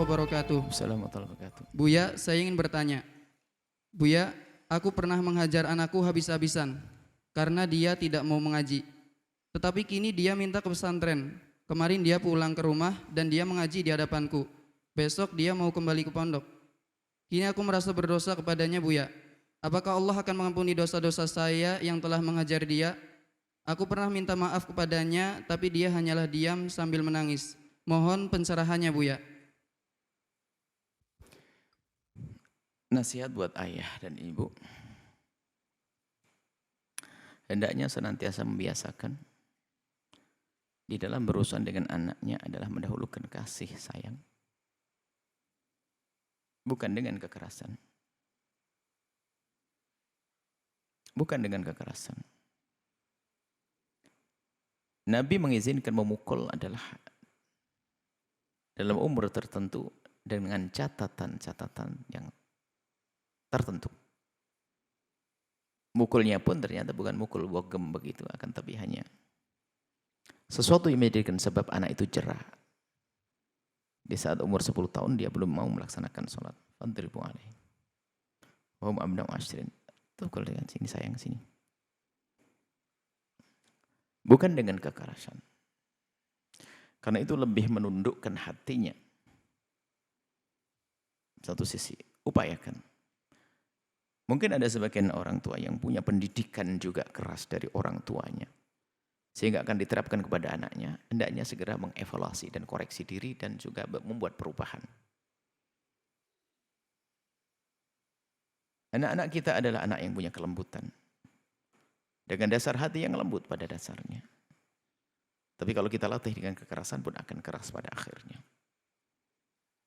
wabarakatuh. Assalamualaikum warahmatullahi wabarakatuh. Buya, saya ingin bertanya. Buya, aku pernah menghajar anakku habis-habisan karena dia tidak mau mengaji. Tetapi kini dia minta ke pesantren. Kemarin dia pulang ke rumah dan dia mengaji di hadapanku. Besok dia mau kembali ke pondok. Kini aku merasa berdosa kepadanya, Buya. Apakah Allah akan mengampuni dosa-dosa saya yang telah menghajar dia? Aku pernah minta maaf kepadanya, tapi dia hanyalah diam sambil menangis. Mohon pencerahannya, Buya. Nasihat buat ayah dan ibu. Hendaknya senantiasa membiasakan di dalam berurusan dengan anaknya adalah mendahulukan kasih sayang. Bukan dengan kekerasan. Bukan dengan kekerasan. Nabi mengizinkan memukul adalah dalam umur tertentu dengan catatan-catatan yang tertentu. Mukulnya pun ternyata bukan mukul bogem begitu, akan tapi hanya sesuatu yang menjadikan sebab anak itu jerah. Di saat umur 10 tahun dia belum mau melaksanakan sholat. Fadribu alaihi. Wahum abna'u ashrin. Tukul dengan sini, sayang sini. Bukan dengan kekerasan. Karena itu lebih menundukkan hatinya. Satu sisi, upayakan. Mungkin ada sebagian orang tua yang punya pendidikan juga keras dari orang tuanya. Sehingga akan diterapkan kepada anaknya, hendaknya segera mengevaluasi dan koreksi diri dan juga membuat perubahan. Anak-anak kita adalah anak yang punya kelembutan. Dengan dasar hati yang lembut pada dasarnya. Tapi kalau kita latih dengan kekerasan pun akan keras pada akhirnya.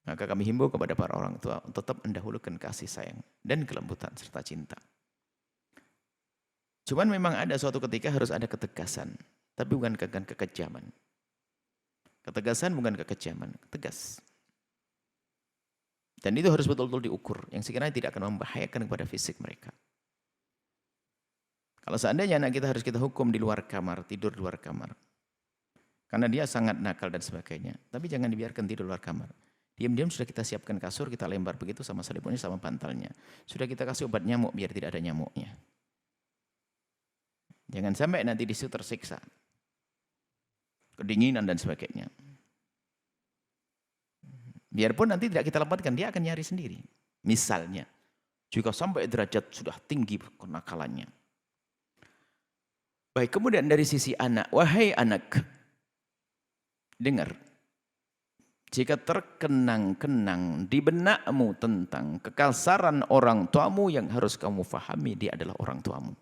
Maka kami himbau kepada para orang tua untuk tetap mendahulukan kasih sayang dan kelembutan serta cinta. Cuman memang ada suatu ketika harus ada ketegasan. Tapi bukan kekejaman. Ketegasan bukan kekejaman, tegas. Dan itu harus betul-betul diukur. Yang sekiranya tidak akan membahayakan kepada fisik mereka. Kalau seandainya anak kita harus kita hukum di luar kamar, tidur di luar kamar. Karena dia sangat nakal dan sebagainya. Tapi jangan dibiarkan tidur di luar kamar. Diam-diam sudah kita siapkan kasur, kita lempar begitu sama selimutnya, sama bantalnya. Sudah kita kasih obat nyamuk biar tidak ada nyamuknya. Jangan sampai nanti di situ tersiksa. Kedinginan dan sebagainya. Biarpun nanti tidak kita lepaskan, dia akan nyari sendiri. Misalnya, jika sampai derajat sudah tinggi kenakalannya. Baik, kemudian dari sisi anak, wahai anak, dengar. Jika terkenang-kenang di benakmu tentang kekasaran orang tuamu, yang harus kamu fahami dia adalah orang tuamu.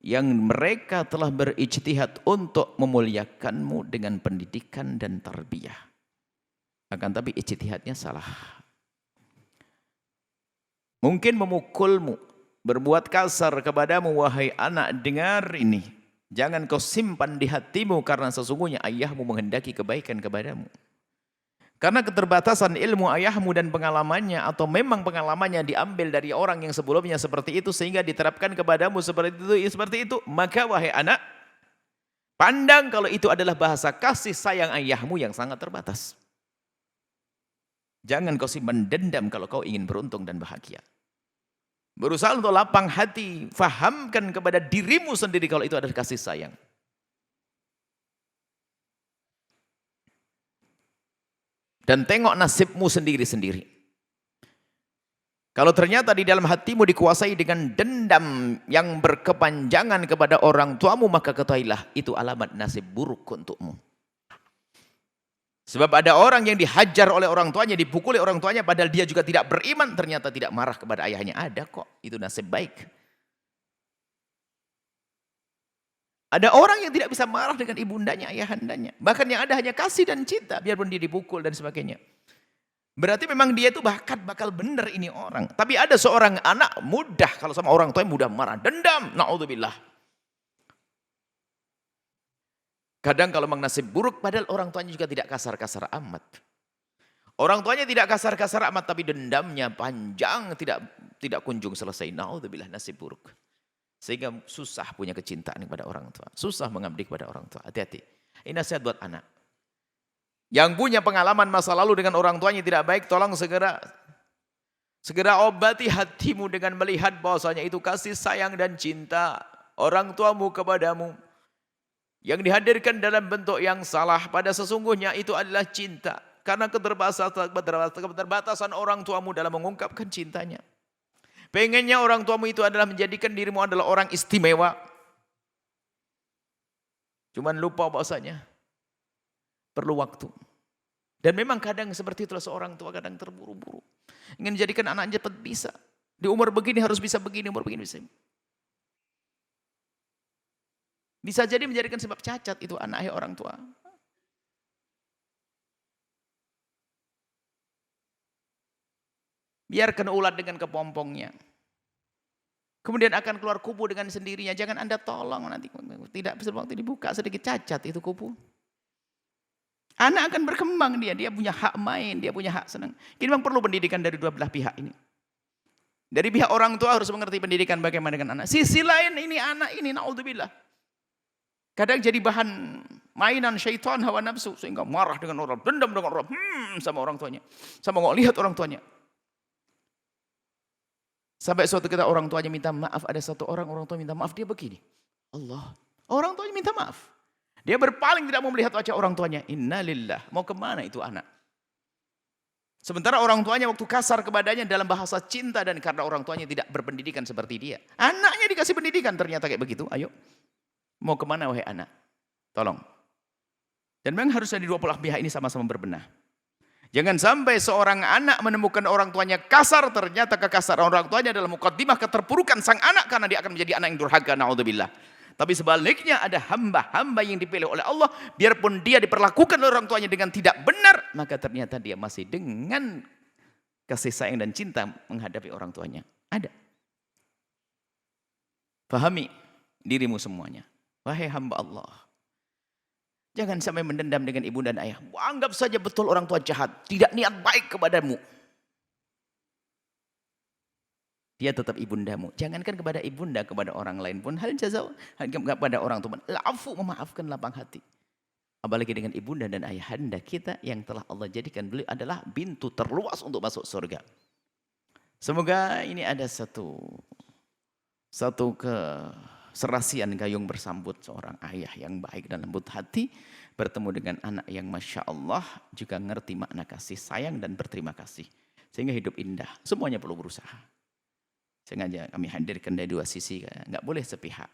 Yang mereka telah berijtihad untuk memuliakanmu dengan pendidikan dan tarbiyah. Akan tapi ijtihadnya salah. Mungkin memukulmu, berbuat kasar kepadamu, wahai anak, dengar ini. Jangan kau simpan di hatimu karena sesungguhnya ayahmu menghendaki kebaikan kepadamu. Karena keterbatasan ilmu ayahmu dan pengalamannya, atau memang pengalamannya diambil dari orang yang sebelumnya seperti itu sehingga diterapkan kepadamu seperti itu, maka wahai anak, pandang kalau itu adalah bahasa kasih sayang ayahmu yang sangat terbatas. Jangan kau simpan dendam kalau kau ingin beruntung dan bahagia. Berusaha untuk lapang hati, fahamkan kepada dirimu sendiri kalau itu adalah kasih sayang. Dan tengok nasibmu sendiri-sendiri. Kalau ternyata di dalam hatimu dikuasai dengan dendam yang berkepanjangan kepada orang tuamu, maka ketahuilah itu alamat nasib buruk untukmu. Sebab ada orang yang dihajar oleh orang tuanya, dipukuli orang tuanya, padahal dia juga tidak beriman, ternyata tidak marah kepada ayahnya. Ada kok, itu nasib baik. Ada orang yang tidak bisa marah dengan ibundanya, ayahandanya. Bahkan yang ada hanya kasih dan cinta, biarpun dia dipukul dan sebagainya. Berarti memang dia itu bakal benar ini orang. Tapi ada seorang anak mudah, kalau sama orang tuanya mudah marah, dendam, na'udzubillah. Kadang kalau memang nasib buruk, padahal orang tuanya juga tidak kasar-kasar amat. Orang tuanya tidak kasar-kasar amat, tapi dendamnya panjang, tidak kunjung selesai. Na'udzubillah, nasib buruk. Sehingga susah punya kecintaan kepada orang tua. Susah mengabdi kepada orang tua. Hati-hati. Ini nasihat buat anak. Yang punya pengalaman masa lalu dengan orang tuanya tidak baik, tolong segera obati hatimu dengan melihat bahwasanya itu kasih sayang dan cinta orang tuamu kepadamu. Yang dihadirkan dalam bentuk yang salah, pada sesungguhnya itu adalah cinta. Karena keterbatasan orang tuamu dalam mengungkapkan cintanya. Pengennya orang tuamu itu adalah menjadikan dirimu adalah orang istimewa. Cuman lupa bahwasanya perlu waktu. Dan memang kadang seperti itulah seorang tua, kadang terburu-buru. Ingin menjadikan anaknya cepat bisa. Di umur begini harus bisa begini, umur begini bisa. Bisa jadi menjadikan sebab cacat itu anaknya orang tua. Biarkan ulat dengan kepompongnya. Kemudian akan keluar kupu dengan sendirinya. Jangan Anda tolong nanti. Tidak waktu dibuka sedikit cacat itu kupu. Anak akan berkembang dia punya hak main, dia punya hak senang. Ini memang perlu pendidikan dari dua belah pihak ini. Dari pihak orang tua harus mengerti pendidikan bagaimana dengan anak. Sisi lain ini anak ini, naudzubillah. Kadang jadi bahan mainan syaitan hawa nafsu. Sehingga marah dengan orang, dendam dengan orang, sama orang tuanya. Sama nggak lihat orang tuanya. Sampai suatu ketika orang tuanya minta maaf, ada satu orang tua minta maaf, dia begini. Allah, orang tuanya minta maaf. Dia berpaling tidak mau melihat wajah orang tuanya. Innalillah, mau kemana itu anak? Sementara orang tuanya waktu kasar kepadanya dalam bahasa cinta dan karena orang tuanya tidak berpendidikan seperti dia. Anaknya dikasih pendidikan ternyata kayak begitu. Ayo, mau kemana wahai anak? Tolong. Dan memang harusnya di dua belah pihak ini sama-sama berbenah. Jangan sampai seorang anak menemukan orang tuanya kasar, ternyata kekasaran orang tuanya adalah mukaddimah keterpurukan sang anak karena dia akan menjadi anak yang durhaka, naudzubillah. Tapi sebaliknya ada hamba-hamba yang dipilih oleh Allah, biarpun dia diperlakukan oleh orang tuanya dengan tidak benar, maka ternyata dia masih dengan kasih sayang dan cinta menghadapi orang tuanya. Ada. Pahami dirimu semuanya. Wahai hamba Allah. Jangan sampai mendendam dengan ibu dan ayah. Anggap saja betul orang tua jahat. Tidak niat baik kepadamu. Dia tetap ibundamu. Jangankan kepada ibunda, kepada orang lain pun. Hal jazau. Kepada orang tua. La'afu, memaafkan lapang hati. Apalagi dengan ibunda dan ayahanda kita yang telah Allah jadikan beliau adalah pintu terluas untuk masuk surga. Semoga ini ada satu serasian gayung bersambut seorang ayah yang baik dan lembut hati bertemu dengan anak yang Masya Allah juga ngerti makna kasih sayang dan berterima kasih sehingga hidup indah. Semuanya perlu berusaha. Sengaja kami hadirkan dari dua sisi, nggak boleh sepihak.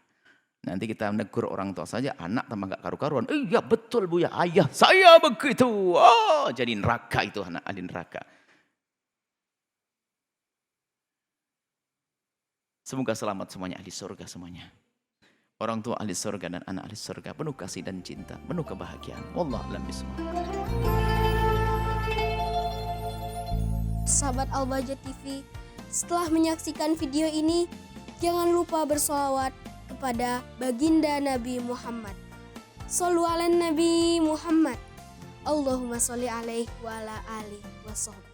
Nanti kita menegur orang tua saja, anak tambah nggak karu-karuan. Iya betul Bu ya, ayah saya begitu. Oh, jadi neraka itu anak ahli neraka. Semoga selamat semuanya ahli surga semuanya. Orang tua ahli surga dan anak ahli surga penuh kasih dan cinta, penuh kebahagiaan. Wallahu a'lam bishawab. Sahabat Al-Bahjah TV, setelah menyaksikan video ini, jangan lupa bersolawat kepada baginda Nabi Muhammad. Shollu ala Nabi Muhammad. Allahumma sholli alaihi wa ala alihi wa sahbihi.